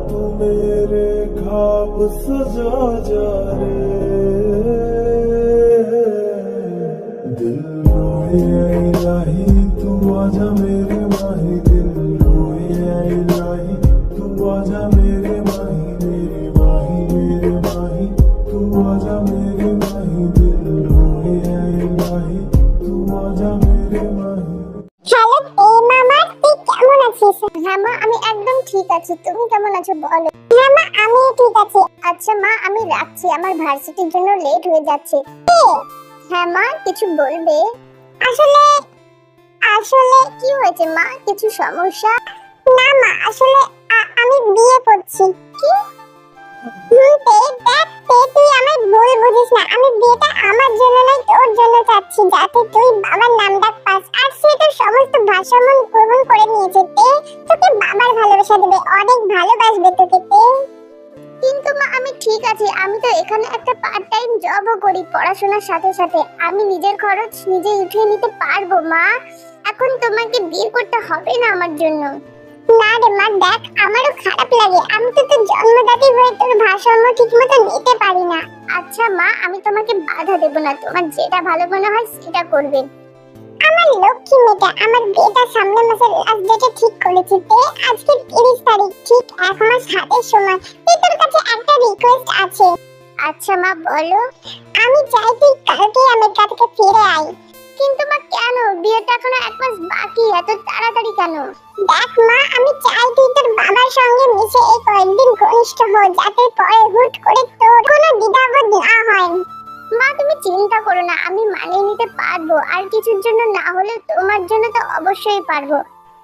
तू मेरे ख्वाब सजा जा रे, दिल रोए इलाही तू आजा मेरे माही, दिल रोए इलाही तू आजा मेरे माही, मेरे माही मेरे माही तू आजा मेरे माही, दिल रोए इलाही तू आजा मेरे माही। হ্যালো মামা, তুই কেমন আছিস? হ্যাঁ মা, আমি একদম ঠিক আছি। তুমি কেমন আছো বলো? হ্যাঁ মা, আমি ঠিক আছি। আচ্ছা মা, আমি রাখছি, আমার ভার্সিটির জন্য লেট হয়ে যাচ্ছে। হ্যাঁ মা, কিছু বলবে? আসলে আসলে কি হয়েছে মা, কিছু সমস্যা? না মা, আসলে আমি বিয়ে করছি। কি? তুই আমার ভুল বুঝিস না। আমি বিয়েটা আমার জন্য নয়, তোর জন্য চাচ্ছি, যাতে তুই বাবার নাম ডাক পাস। আর সে তোর সমস্ত ভাষামন গ্রহণ করে নিয়েছে। তোকে বাবার ভালোবাসা দেবে, অনেক ভালোবাসবে তোকে। কিন্তু মা, আমি ঠিক আছে, আমি তো এখানে একটা পার্ট টাইম জবও করি পড়াশোনার সাথে সাথে। আমি নিজের খরচ নিজে উঠিয়ে নিতে পারবো মা। এখন তোমাকে বিয়ে করতে হবে না আমার জন্য। না রে মা, দেখ আমারও খারাপ লাগে। আমি তো তোর জন্মদাতি হয়ে তোর ভাষাম্য ঠিকমতো নিতে পারি না। আচ্ছা মা, আমি তোমাকে বাধা দেব না, তোমার যেটা ভালো মনে হয় সেটা করবে। আমার লক্ষ্মী মেয়েটা, আমার বিয়েটা সামনের মাসের লাস্ট ডেটে ঠিক করেছি। আজকে 30 তারিখ, ঠিক 1 মাস হাতের সময়। তোর কাছে একটা রিকোয়েস্ট আছে। আচ্ছা মা, বলো। আমি চাই তুই কালকে আমেরিকা থেকে ফিরে আয়। কিন্তু মা, কেন? বিয়েটা এখনো 1 মাস বাকি, এত তাড়াতাড়ি কেন? দেখ মা, আমি চাই তুই তোর বাবার সঙ্গে মিশে এই কয়েকদিন ঘনিষ্ঠ হ, যাতে পরে হুট করে তোর কোনো দ্বিধাবোধ না হয়। মা, তুমি চিন্তা করো না, আমি মানিয়ে নিতে পারবো। আর কিছুর জন্য না হলে তোমার জন্য তো অবশ্যই পারবো।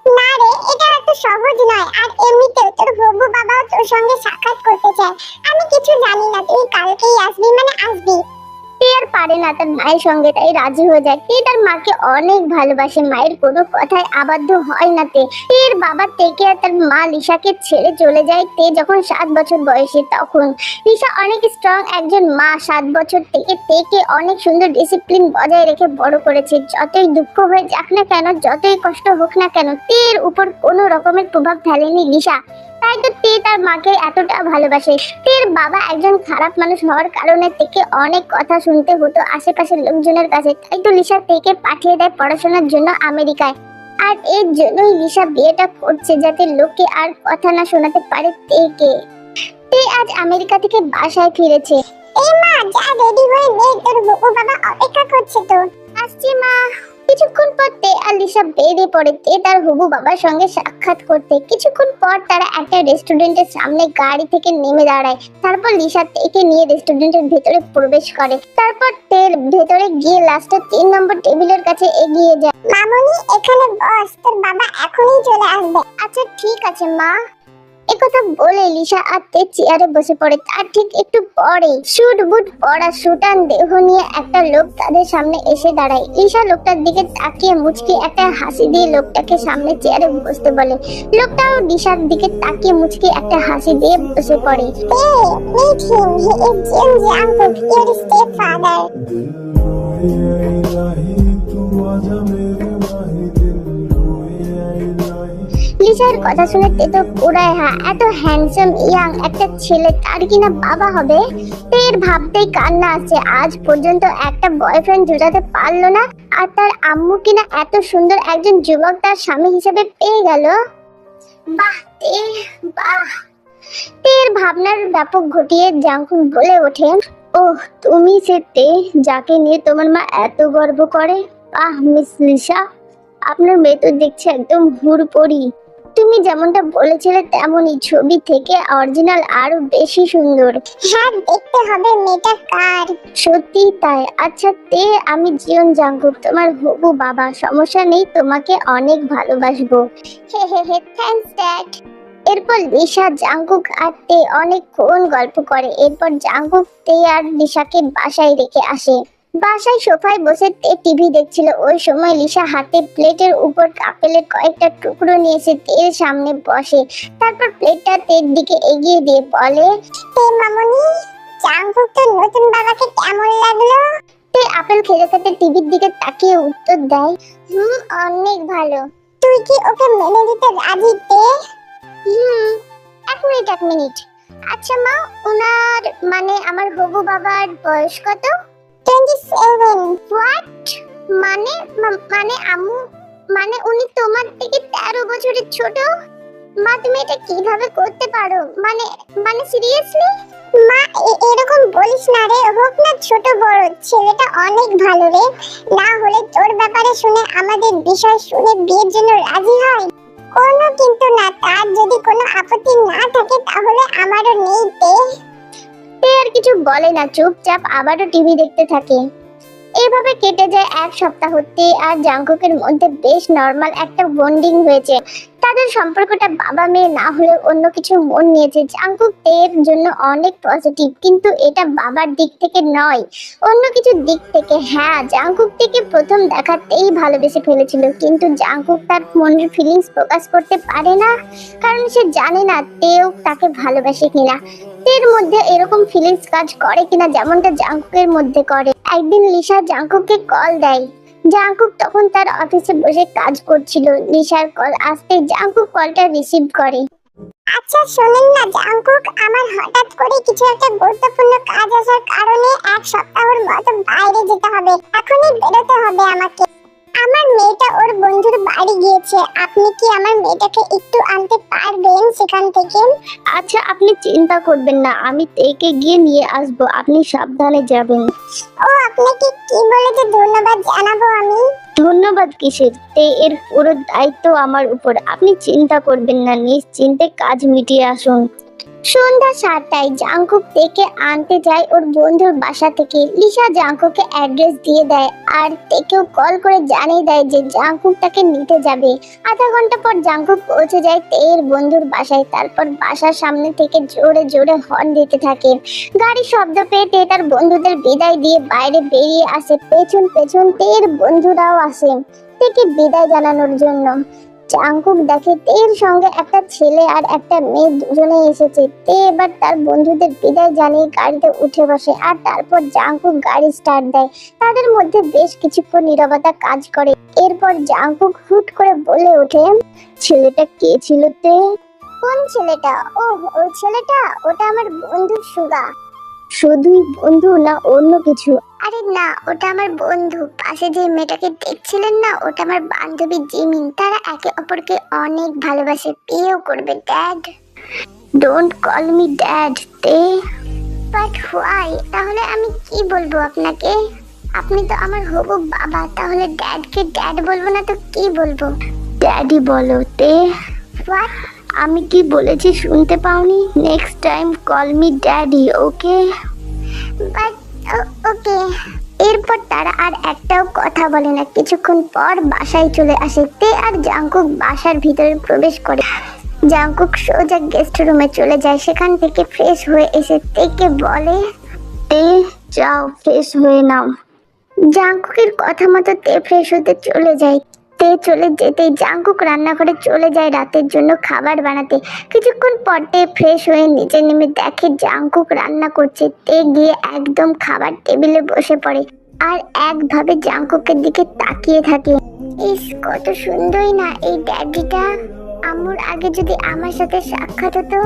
না রে, এটা এত সহজ নয়। আর এমনিতেও তোর হবু বাবাও তোর সঙ্গে সাক্ষাৎ করতে চায়। আমি কিছু জানি না, তুই কালকেই আসবি মানে আসবি। আর পারে না তার মায়ের সঙ্গে, তাই রাজি হয়ে যায়। তার মাকে অনেক ভালোবাসে, মায়ের কোনো কথায় আবদ্ধ হয় না। এর বাবা থেকে আর তার মা লিসাকে ছেড়ে চলে যায় যখন 7 বছর বয়সে। তখন লিসা অনেক স্ট্রং একজন মা। 7 বছর থেকে অনেক সুন্দর ডিসিপ্লিন বজায় রেখে বড় করেছে। যতই দুঃখ হয়ে যাক না কেন, যতই কষ্ট হোক না কেন, তের উপর কোনো রকমের প্রভাব ফেলেনি লিসা। তাই তো তার মাকে এতটা ভালোবাসে। তের বাবা একজন খারাপ মানুষ হওয়ার কারণে থেকে অনেক কথা শুনতে হতো আশেপাশের লোকজনের কাছে। তাই তো লিসা থেকে পাঠিয়ে দেয় পড়াশোনার জন্য আমেরিকায়। আর এর জন্যই লিসা বিয়েটা করছে, যাতে লোকে আর কথা না শোনাতে পারে তে আজ আমেরিকা থেকে বাসায় ফিরেছে। এই মা, যা রেডি হয়ে নে, তোর হবু বাবা অপেক্ষা করছে তো। আসছি মা। কিছুক্ষণ পর আর লিসা বেরিয়ে পড়ে তার হবু বাবার সঙ্গে সাক্ষাৎ করতে। কিছুক্ষণ পর তারা একটা রেস্টুরেন্টের সামনে গাড়ি থেকে নেমে দাঁড়ায়। তারপর লিসা তেকে নিয়ে রেস্টুরেন্টের ভেতরে প্রবেশ করে। তারপর তের ভেতরে গিয়ে লাস্টে 3 নম্বর টেবিলের কাছে এগিয়ে যায়। মামুনি, এখানে বস, তোর বাবা এখনই চলে আসবে। আচ্ছা ঠিক আছে মা। একথা বলে লিসা আর তে চেয়ারে বসে পড়ে। তার ঠিক একটু পরে শুট বুট পরা সুটান দেহ নিয়ে একটা লোক তাদের সামনে এসে দাঁড়ায়। লিসা লোকটার দিকে তাকিয়ে মুচকি একটা হাসি দিয়ে লোকটাকে সামনে চেয়ারে বসতে বলে। লোকটাও লিসার দিকে তাকিয়ে মুচকি একটা হাসি দিয়ে বসে পড়ে। Meet him. He is Jim Jungkook, your stepfather. লিসার কথা শুনে তো পুরাই এত হ্যান্ডসাম ইয়াং একটা ছেলে তার কিনা বাবা হবে। এর ভাবতেই কান্না আসছে। আজ পর্যন্ত একটা বয়ফ্রেন্ড জোটাতে পারলো না, আর তার আম্মু কিনা এত সুন্দর একজন যুবক তার স্বামী হিসেবে পেয়ে গেল। বাহ বাহ। এর ভাবনার ব্যাপক ঘটিয়ে জাংকুক বলে ওঠে, ওহ, তুমি সে যাকে নিয়ে তোমার মা এত গর্ব করে। আহ মিস লিসা, আপনার মেয়ে তো দেখছে একদম হুড়পড়ি। তুমি যেমনটা বলেছিলে তেমনই, ছবি থেকে অরিজিনাল আরো বেশি সুন্দর। হ্যাঁ, দেখতে হবে মেয়েটা কার। সত্যি তাই। আচ্ছা আমি জিয়ন জাংকুক, তোমার হবু বাবা। সমস্যা নেই, তোমাকে অনেক ভালোবাসবো। হে হে হে, থ্যাঙ্কস ড্যাড। এরপর লিসা, জাংকুক আর অনেকক্ষণ গল্প করে। এরপর জাংকুক আর লিসাকে বাসায় রেখে আসে। বাসায় সোফায় বসে টিভি দেখছিল। ওই সময় লিসা হাতে প্লেটের উপর আপেলের কয়েকটা টুকরো নিয়ে এসে তের সামনে বসে। তারপর প্লেটটা তের দিকে এগিয়ে দিয়ে বলে, মামুনি, জাংকুক তোর নতুন বাবাকে কেমন লাগলো? আপেল খেতে খেতে টিভির দিকে তাকিয়ে উত্তর দেয়, অনেক ভালো। তুই কি ওকে মেনে নিতে রাজি? এক মিনিট, মিনিট। আচ্ছা মা, ওনার মানে আমার হবু বাবার বয়স কত? 27। হোয়াট? মানে মানে আম্মু, মানে উনি তোমার থেকে 13 বছরের ছোট? মা তুমি এটা কিভাবে করতে পারো? মানে মানে সিরিয়াসলি? মা এরকম বলিস না রে, হোক না ছোট বড়, ছেলেটা অনেক ভালো রে। না হলে তোর ব্যাপারে শুনে আমাদের বিষয় শুনে বিয়ের জন্য রাজি হয়? কোনো কিন্তু না, তার যদি কোনো আপত্তি না থাকে তাহলে আমারও নেই তে। তে আর কিছু বলে না, চুপচাপ আবারও টিভি দেখতে থাকে। এইভাবে কেটে যায় এক সপ্তাহতে, আর জাংকুকের মধ্যে বেশ নরমাল একটা বন্ডিং হয়েছে। তাদের সম্পর্কটা বাবা মেয়ে না হলে অন্য কিছু মন নিয়েছে। জাংকুক তের জন্য অনেক পজিটিভ, কিন্তু এটা বাবার দিক থেকে নয়, অন্য কিছু দিক থেকে। হ্যাঁ, জাংকুক থেকে প্রথম দেখাতেই ভালোবেসে ফেলেছিল, কিন্তু জাংকুক তার মনের ফিলিংস প্রকাশ করতে পারে না, কারণ সে জানে না তেও তাকে ভালোবাসে কিনা, তের মধ্যে এরকম ফিলিংস কাজ করে কিনা যেমনটা জাংকুকের মধ্যে করে। একদিন লিসা জাংকুককে কল দেয়। জাংকুক তখন তার অফিসে বসে কাজ করছিল। লিসার কল আসতে জাংকুক কলটা রিসিভ করে। আচ্ছা শোনেন না জাংকুক, আমার হঠাৎ করে কিছু একটা গুরুত্বপূর্ণ কাজ আসার কারণে এক সপ্তাহের মতো বাইরে যেতে হবে। এখনই বেরোতে হবে আমাকে। আমার মেয়েটা ওর বন্ধুর বাড়ি গিয়েছে, আপনি কি আমার মেয়েটাকে একটু আনতে পারবেন সেখান থেকে? আচ্ছা, আপনি চিন্তা করবেন না, আমি তেকে গিয়ে নিয়ে আসবো, আপনি সাবধানে যাবেন। ও আপনাকে কি বলে যে ধন্যবাদ জানাবো আমি? ধন্যবাদ কিসের? তে এর পুরো দায়িত্ব আমার উপর, আপনি চিন্তা করবেন না, নিশ্চিন্তে কাজ মিটিয়ে আসুন। সন্ধ্যা 7টায় জাংকুক তেকে আনতে যায় ওর বন্ধুর বাসা থেকে। লিসা জাংকুককে অ্যাড্রেস দিয়ে দেয়, আর তেকেও কল করে জানিয়ে দেয় যে জাংকুক তাকে নিতে যাবে। আধা ঘন্টা পর জাংকুক পৌঁছে যায় তের বন্ধুর বাসায়। তারপর বাসার সামনে থেকে জোরে জোরে হর্ন দিতে থাকে। গাড়ির শব্দ পেয়ে তে তার বন্ধুদের বিদায় দিয়ে বাইরে বেরিয়ে আসে। পেছন পেছন তের বন্ধুরাও আসে তেকে বিদায় জানানোর জন্য। জাংকুক দেখে তের সঙ্গে একটা ছেলে আর একটা মেয়ে দুজনে এসেছে। তে এবার তার বন্ধুদের বিদায় জানিয়ে গাড়িতে উঠে বসে, আর তারপর জাংকুক গাড়ি স্টার্ট দেয়। তাদের মধ্যে বেশ কিছুক্ষণ নীরবতা কাজ করে। এরপর জাংকুক হুট করে বলে ওঠে, ছেলেটা কে ছিল তে? কোন ছেলেটা? ও ওই ছেলেটা, ওটা আমার বন্ধু সুগা। শুধুই বন্ধু না অন্য কিছু? আরে না, ওটা আমার বন্ধু। পাশে যে মেয়েটাকে দেখছিলেন না, ওটা আমার বান্ধবী জিমিন। তারা একে অপরকে অনেক ভালোবাসে, বিয়েও করবে। Dad, don't call me dad তে। But why? তাহলে আমি কি বলবো আপনাকে? আপনি তো আমার হবু বাবা, তাহলে ড্যাডকে ড্যাড বলবো না তো কি বলবো? ড্যাডি বলো তে। হোয়াট? আমি কি বলেছি শুনতে পাওনি? Next time call me daddy, okay? But ওকে। এরপর তারা আর একটাও কথা বলে না। কিছুক্ষণ পর বাসায় চলে আসে তে, আর জাংকুক বাসার ভিতরে প্রবেশ করে। জাংকুক সোজা গেস্ট রুমে চলে যায়। সেখান থেকে ফ্রেশ হয়ে এসে তেকে বলে, তে যাও ফ্রেশ হয়ে নাও। জাংকুকের কথা মতো তে ফ্রেশ হতে চলে যায়। তে চলে যেতেই জাংকুক রান্নাঘরে চলে যায় রাতের জন্য খাবার বানাতে। কিছুক্ষণ পর তে ফ্রেশ হয়ে নিচে নেমে দেখে জাংকুক রান্না করছে। তে গিয়ে একদম খাবার টেবিলে বসে পড়ে, আর একভাবে জাংকুকের দিকে তাকিয়ে থাকে। ইস, কত সুন্দরই না এই ড্যাডিটা। আম্মুর আগে যদি আমার সাথে সাক্ষাৎ হতো,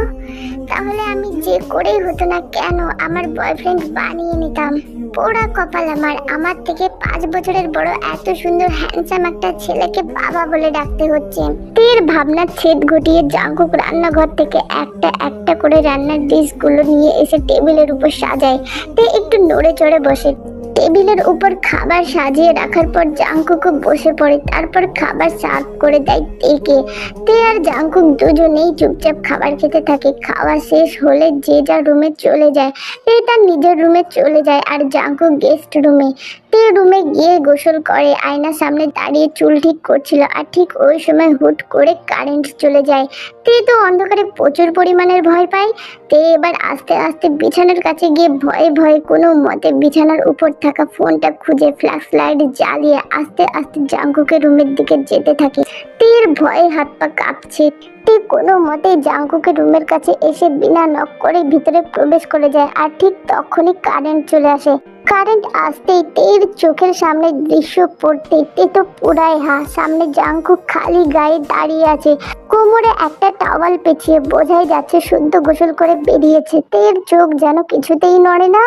তাহলে আমি যে করেই হতো না কেন আমার বয়ফ্রেন্ড বানিয়ে নিতাম। পোড়া কপাল আমার, আমার থেকে 5 বছরের বড় এত সুন্দর হ্যান্ডসাম একটা ছেলেকে বাবা বলে ডাকতে হচ্ছে। তের ভাবনার ছেদ ঘটিয়ে জাংকুক রান্নাঘর থেকে একটা একটা করে রান্নার ডিশগুলো নিয়ে এসে টেবিলের উপর সাজায়। তে একটু নড়ে চড়ে বসে। টেবিলের উপর খাবার সাজিয়ে রাখার পর জাংকুকও বসে পড়ে। তারপর খাবার সার্ভ করে দেয় তেকে। তে আর জাংকুক দুজনেই চুপচাপ খাবার খেতে থাকে। খাওয়া শেষ হলে যে যার রুমে চলে যায়। তে তার নিজের রুমে চলে যায়, আর জাংকুক গেস্ট রুমে। তে রুমে গিয়ে গোসল করে আয়নার সামনে দাঁড়িয়ে চুল ঠিক করছিল, আর ঠিক ওই সময় হুট করে কারেন্ট চলে যায়। তে তো অন্ধকারে প্রচুর পরিমাণের ভয় পায়। তে এবার আস্তে আস্তে বিছানার কাছে গিয়ে ভয়ে ভয়ে কোনো মতে বিছানার উপর থাকা ফোনটা খুঁজে ফ্ল্যাশ লাইট জ্বালিয়ে আস্তে আস্তে জাংকুকের রুমের দিকে যেতে থাকে। তের ভয়ে হাত পা কাঁপছে। তে তে কোনো মতেই জাঙ্কুকের রুমের কাছে এসে বিনা নক করে ভিতরে প্রবেশ করে যায়। আর ঠিক তখনই কারেন্ট চলে আসে। কারেন্ট আসতেই তের চোখের সামনে দৃশ্য পড়তে তে তো পুরাই সামনে জাঙ্কুক খালি গায়ে দাঁড়িয়ে আছে, কোমরে একটা টাওয়াল পেঁচিয়ে, বোঝাই যাচ্ছে সদ্য গোসল করে বেরিয়েছে। তের চোখ যেন কিছুতেই নড়ে না।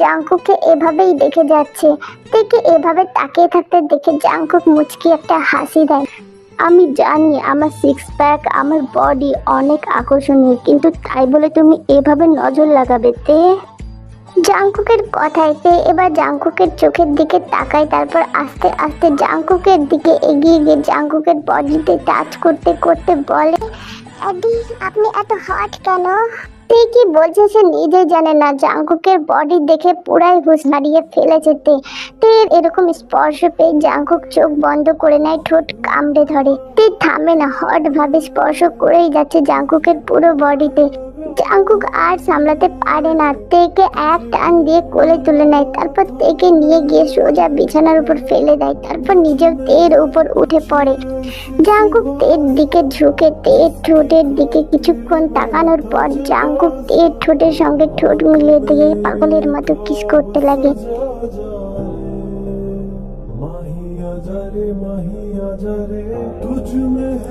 জাঙ্কুককে এভাবেই দেখে যাচ্ছে। তেকে এভাবে তাকিয়ে থাকতে দেখে জাঙ্কুক মুচকি একটা হাসি দেয়। আমি জানি আমার সিক্স প্যাক, আমার বডি অনেক আকর্ষণীয়, কিন্তু তাই বলে তুমি এভাবে নজর লাগাবে? তে জাঙ্কুকের কথায় তে এবার জাঙ্কুকের চোখের দিকে তাকায়, তারপর আস্তে আস্তে জাঙ্কুকের দিকে এগিয়ে গিয়ে জাঙ্কুকের বডিতে টাচ করতে করতে বলে, আদি আপনি এত হট কেন? তে কি বলছে সে নিজেই জানে না। জাঙ্কুকের বডি দেখে পুরাই হুঁশ হারিয়ে ফেলেছে তে। এরকম স্পর্শ পেয়ে জাঙ্কুক চোখ বন্ধ করে নেয়, ঠোঁট কামড়ে ধরে। তে থামে না, হট ভাবে স্পর্শ করেই যাচ্ছে জাঙ্কুকের পুরো বডিতে। জাঙ্কুক আর সামলাতে পারে না, তেকে এক টান দিয়ে কোলে তুলে নেয়, তারপর তেকে নিয়ে গিয়ে সোজা বিছানার উপর ফেলে দেয়, তারপর নিজেও তের উপর উঠে পড়ে। জাঙ্কুক তের দিকে ঝুঁকে তের ঠোঁটের দিকে কিছুক্ষণ তাকানোর পর জাঙ্কুক তের ঠোঁটের সঙ্গে ঠোঁট মিলিয়ে দিয়ে পাগলের মতো কিস করতে লাগে।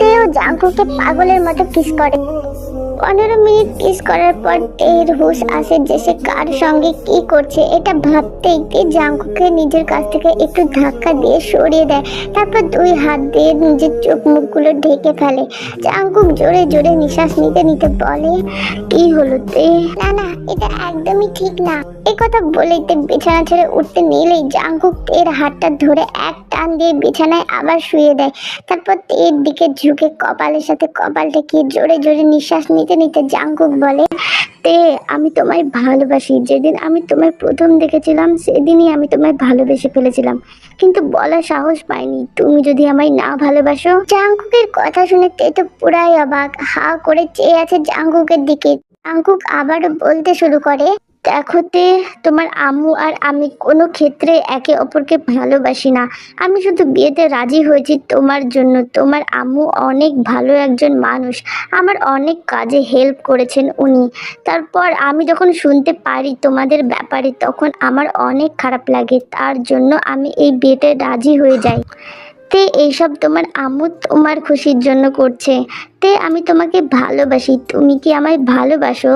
তেও জাঙ্কুকে পাগলের মতো কিস করে। 15 মিনিট কিস করার পর তের হুঁশ আসে যে সে কার সঙ্গে কি করছে। এটা ভাবতেই তে জাঙ্কুকে নিজের কাছ থেকে একটু ধাক্কা দিয়ে সরিয়ে দেয়, তারপর 2 হাত দিয়ে নিজের চোখ মুখগুলো ঢেকে ফেলে। জাঙ্কুক জোরে জোরে নিঃশ্বাস নিতে নিতে বলে, কি হলো তে? না না, এটা একদমই ঠিক না। এই কথা বলেই তে বিছানা ছেড়ে উঠতে নিলেই জাঙ্কুক তের হাতটা ধরে এক টান দিয়ে বিছানায় আবার শুয়ে দেয়, তারপর তের দিকে ঝুঁকে কপালের সাথে কপাল ঠেকিয়ে জোরে জোরে নিঃশ্বাস নিতে নিতে জাঙ্কুক বলে, তে আমি তোমায় ভালোবাসি। যেদিন আমি তোমায় প্রথম দেখেছিলাম সেদিনই আমি তোমায় ভালোবেসে ফেলেছিলাম, কিন্তু বলার সাহস পাইনি তুমি যদি আমায় না ভালোবাসো। জাঙ্কুকের কথা শুনে তে তো পুরাই অবাক, হা করে চেয়ে আছে জাঙ্কুকের দিকে। জাঙ্কুক আবারও বলতে শুরু করে, দেখো তে, তোমার আম্মু আর আমি কোনো ক্ষেত্রে একে অপরকে ভালোবাসি না। আমি শুধু বিয়েতে রাজি হয়েছি তোমার জন্য। তোমার আম্মু অনেক ভালো একজন মানুষ, আমার অনেক কাজে হেল্প করেছেন উনি। তারপর আমি যখন শুনতে পারি তোমাদের ব্যাপারে তখন আমার অনেক খারাপ লাগে, তার জন্য আমি এই বিয়েতে রাজি হয়ে যাই। তে এইসব তোমার আম্মু তোমার খুশির জন্য করছে। তে আমি তোমাকে ভালোবাসি, তুমি কি আমায় ভালোবাসো?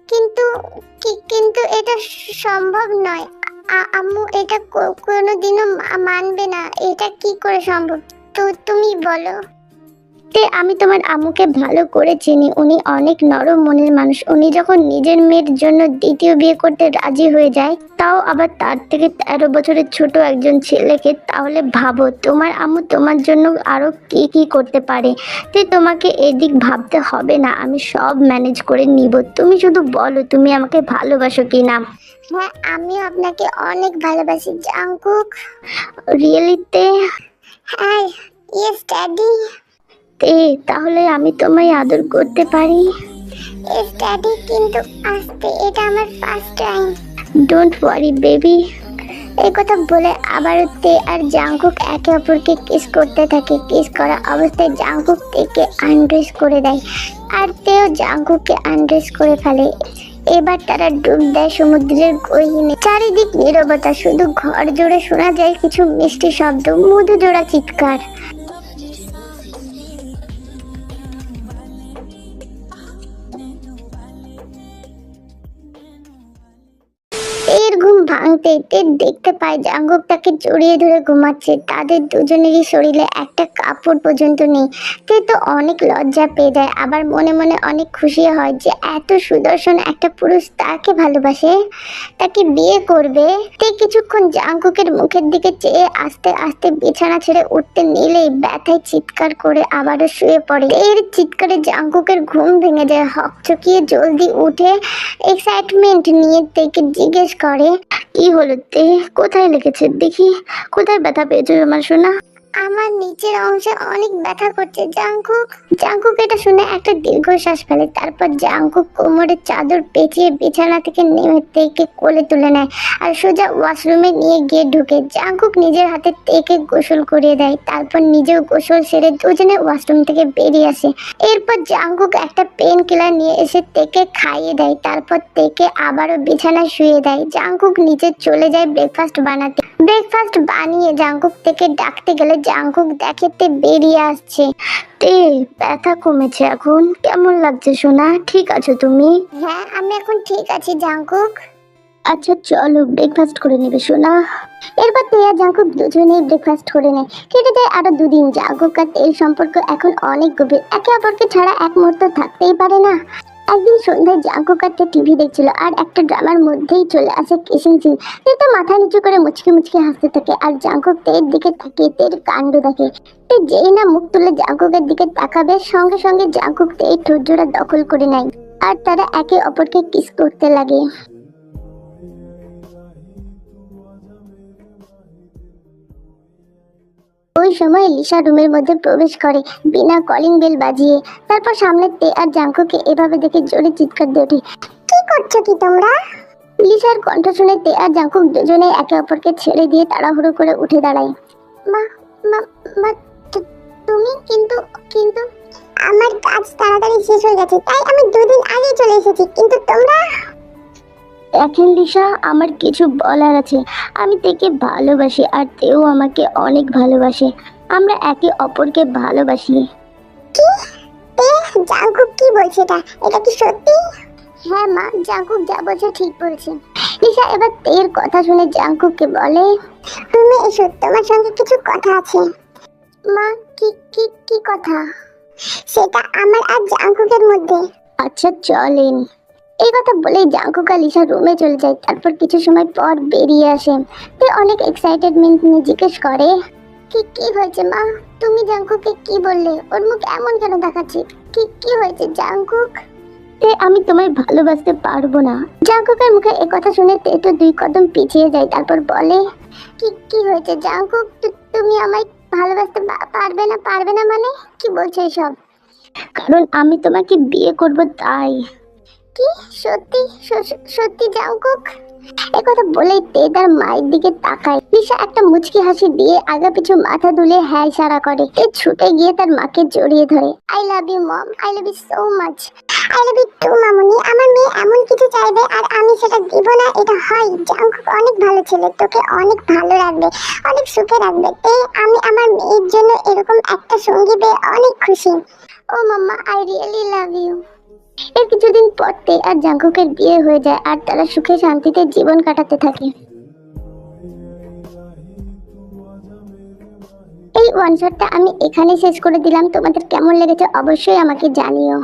কিন্তু কিন্তু এটা সম্ভব নয়, আম্মু এটা কোনোদিনও মানবে না। এটা কি করে সম্ভব, তো তুমি বলো। তে আমি তোমার আম্মুকে ভালো করে চিনি, উনি অনেক নরম মনের মানুষ। উনি যখন নিজের মেয়ের জন্য দ্বিতীয় বিয়ে করতে রাজি হয়ে যায়, তাও আবার তার থেকে 13 বছরের ছোট একজন ছেলেকে, তাহলে ভাবো তোমার আম্মু তোমার জন্য আরো কি কি করতে পারে। তে তোমাকে এদিক ভাবতে হবে না, আমি সব ম্যানেজ করে নিব। তুমি শুধু বলো তুমি আমাকে ভালোবাসো কি না। হ্যাঁ, আমিও আপনাকে অনেক ভালোবাসি জাঙ্কুক। রিয়েলি তে? হ্যাঁ, ইয়েস ড্যাডি। তে তাহলে আমি তোমায় আদর করতে পারি? ইয়েস ড্যাডি, কিন্তু আস্তে, এটা আমার first time. Don't worry baby. এই কথা বলে আবারও তে আর জাঙ্কুক একে অপরকে কিস করতে থাকে। কিস করা অবস্থায় জাঙ্কুক তেকে আনড্রেস করে দেয়, আর তেও জাঙ্কুককে আনড্রেস করে ফেলে। এবার তারা ডুব দেয় সমুদ্রের গহীনে। চারিদিক নীরবতা, শুধু ঘর জোড়ে শোনা যায় কিছু মিষ্টি শব্দ, মধু জোড়া চিৎকার। এর ঘুম ভাঙতে তে দেখতে পায় জাঙ্কুক তাকে জড়িয়ে ধরে ঘুমাচ্ছে। তাদের দুজনেরই শরীরে একটা কাপড় পর্যন্ত নেই। তে তো অনেক লজ্জা পেয়ে যায়, আবার মনে মনে অনেক খুশি হয় যে এত সুদর্শন একটা পুরুষ তাকে ভালোবাসে, তাকে বিয়ে করবে। তে কিছুক্ষণ জাঙ্কুকের মুখের দিকে চেয়ে আস্তে আস্তে বিছানা ছেড়ে উঠতে নিলেই ব্যথায় চিৎকার করে আবারও শুয়ে পড়ে। এর চিৎকারে জাঙ্কুকের ঘুম ভেঙে যায়। হকচকিয়ে জলদি উঠে এক্সাইটমেন্ট নিয়ে তেকে জিজ্ঞেস করে, কি হলো তে, কোথায় লেগেছে দেখি, কোথায় ব্যথা পেয়েছো আমার সোনা? আমার নিচের অংশে অনেক ব্যথা করছে জাংকুক। জাংকুক এটা শুনে একটা দীর্ঘশ্বাস ফেলে, তারপর জাংকুক কোমরে চাদর পেঁচিয়ে বিছানা থেকে নেমে তেকে কোলে তুলে নেয় আর সোজা ওয়াশরুমে নিয়ে গিয়ে ঢুকে। জাংকুক নিজের হাতে তেকে গোসল করিয়ে দেয়, তারপর নিজেও গোসল সেরে দুজনে ওয়াশরুম থেকে বেরিয়ে আসে। এরপর জাংকুক একটা পেন কিলার নিয়ে এসে তেকে খাইয়ে দেয়, তারপর তেকে আবারও বিছানায় শুয়ে দেয়। জাংকুক নিচে চলে যায় ব্রেকফাস্ট বানাতে। ব্রেকফাস্ট বানিয়ে জাংকুক থেকে ডাকতে গেলে জাংকুক দেখে তে বেরিয়ে আসছে। তে ব্যথা কমেছে এখন, কেমন লাগছে সোনা? ঠিক আছো তুমি? হ্যাঁ আমি এখন ঠিক আছি জাংকুক। আচ্ছা চলো ব্রেকফাস্ট করে নেবে সোনা। এরপর তে আর জাংকুক দুজনেই ব্রেকফাস্ট করে নেয়। কেটে যায় আরো দুদিন। জাংকুক আর তের সম্পর্ক এখন অনেক গভীর, একে অপরকে ছাড়া এক মুহূর্ত থাকতেই পারে না। একদিন সন্ধ্যায় জাংকুক আর তে টিভি দেখছিল আর একটা ড্রামার মধ্যেই চলে আসে কিসিং সিন। তে তো মাথা নিচু করে মুচকি মুচকি হাসতে থাকে আর জাংকুক তের দিকে তাকিয়ে তের কাণ্ড দেখে। তে যেই না মুখ তুলে জাংকুকের দিকে তাকাবে, সঙ্গে সঙ্গে জাংকুক তের ঠোঁট জোড়া দখল করে নেয় আর তারা একে অপরকে কিস করতে লাগে। ওই সময় লিসা রুমের মধ্যে প্রবেশ করে বিনা কলিং বেল বাজিয়ে। তারপর সামনে তে আর জাংকুকে এভাবে দেখে জোরে চিৎকার দিয়ে ওঠে, কি করছো কি তোমরা? লিসার কণ্ঠ শুনে তে আর জাংকুক দুজনে একে অপরকে ছেড়ে দিয়ে তাড়াহুড়ো করে উঠে দাঁড়ায়। মা মা মা তুমি কিন্তু কিন্তু আমার কাজ তাড়াতাড়ি শেষ হয়ে গেছে, তাই আমি 2 দিন আগে চলে এসেছি, কিন্তু তোমরা। দেখেন লিসা, আমার কিছু বলার আছে। আমি তেকে ভালোবাসি আর তেও আমাকে অনেক ভালোবাসে। আমরা একে অপরকে ভালোবাসি। কি? জাংকুক কি বলছে এটা কি সত্যি? হ্যাঁ মা, জাংকুক যা বলছে ঠিক বলছে। লিসা এবার তের কথা শুনে জাংকুককে বলে, তুমি এসো, তোমার সঙ্গে কিছু কথা আছে। মা কি কি কি কথা? সেটা আমার আর জাংকুকের মধ্যে। আচ্ছা চলেন। এই কথা বলেই জাংকুক আর লিসা রুমে চলে যায়। তারপর কিছু সময় পর বেরিয়ে আসে। তে অনেক এক্সাইটেডমেন্ট নিয়ে জিজ্ঞেস করে, কি কি হয়েছে মা? তুমি জাংকুককে কি বললে? ওর মুখ এমন কেন দেখাচ্ছে? কি কি হয়েছে জাংকুক? তে আমি তোমায় ভালোবাসতে পারবো না। জাংকুকের মুখে এই কথা শুনে তে তো 2 কদম পিছিয়ে যায়। তারপর বলে, কি কি হয়েছে জাংকুক? তুমি আমায় ভালোবাসতে পারবে না মানে কি বলছো এসব? কারণ আমি তোমাকে বিয়ে করব তাই। কি সত্যি? সত্যি জাংকুক? একথা বলেই তে তার মায়ের দিকে তাকায়। লিসা একটা মুচকি হাসি দিয়ে আগা পিছু মাথা দুলে হ্যাঁ ইশারা করে। তে ছুটে গিয়ে তার মাকে জড়িয়ে ধরে। I love you mom, I love you so much. I love you too মামুনি। আমার মেয়ে এমন কিছু চাইবে আর আমি সেটা দিব না, এটা হয়? জাংকুক অনেক ভালো ছেলে, তোকে অনেক ভালো রাখবে, অনেক সুখে রাখবে। আমি আমার মেয়ের জন্য এরকম একটা সঙ্গী পেয়ে অনেক খুশি। ও মাম্মা, আই রিয়েলি লাভ ইউ। এর কিছুদিন পর তে আর জাংকুকের বিয়ে হয়ে যায় আর তারা সুখে শান্তিতে জীবন কাটাতে থাকে। এই ওয়ান শটটা আমি এখানে শেষ করে দিলাম। তোমাদের কেমন লেগেছে অবশ্যই আমাকে জানিও।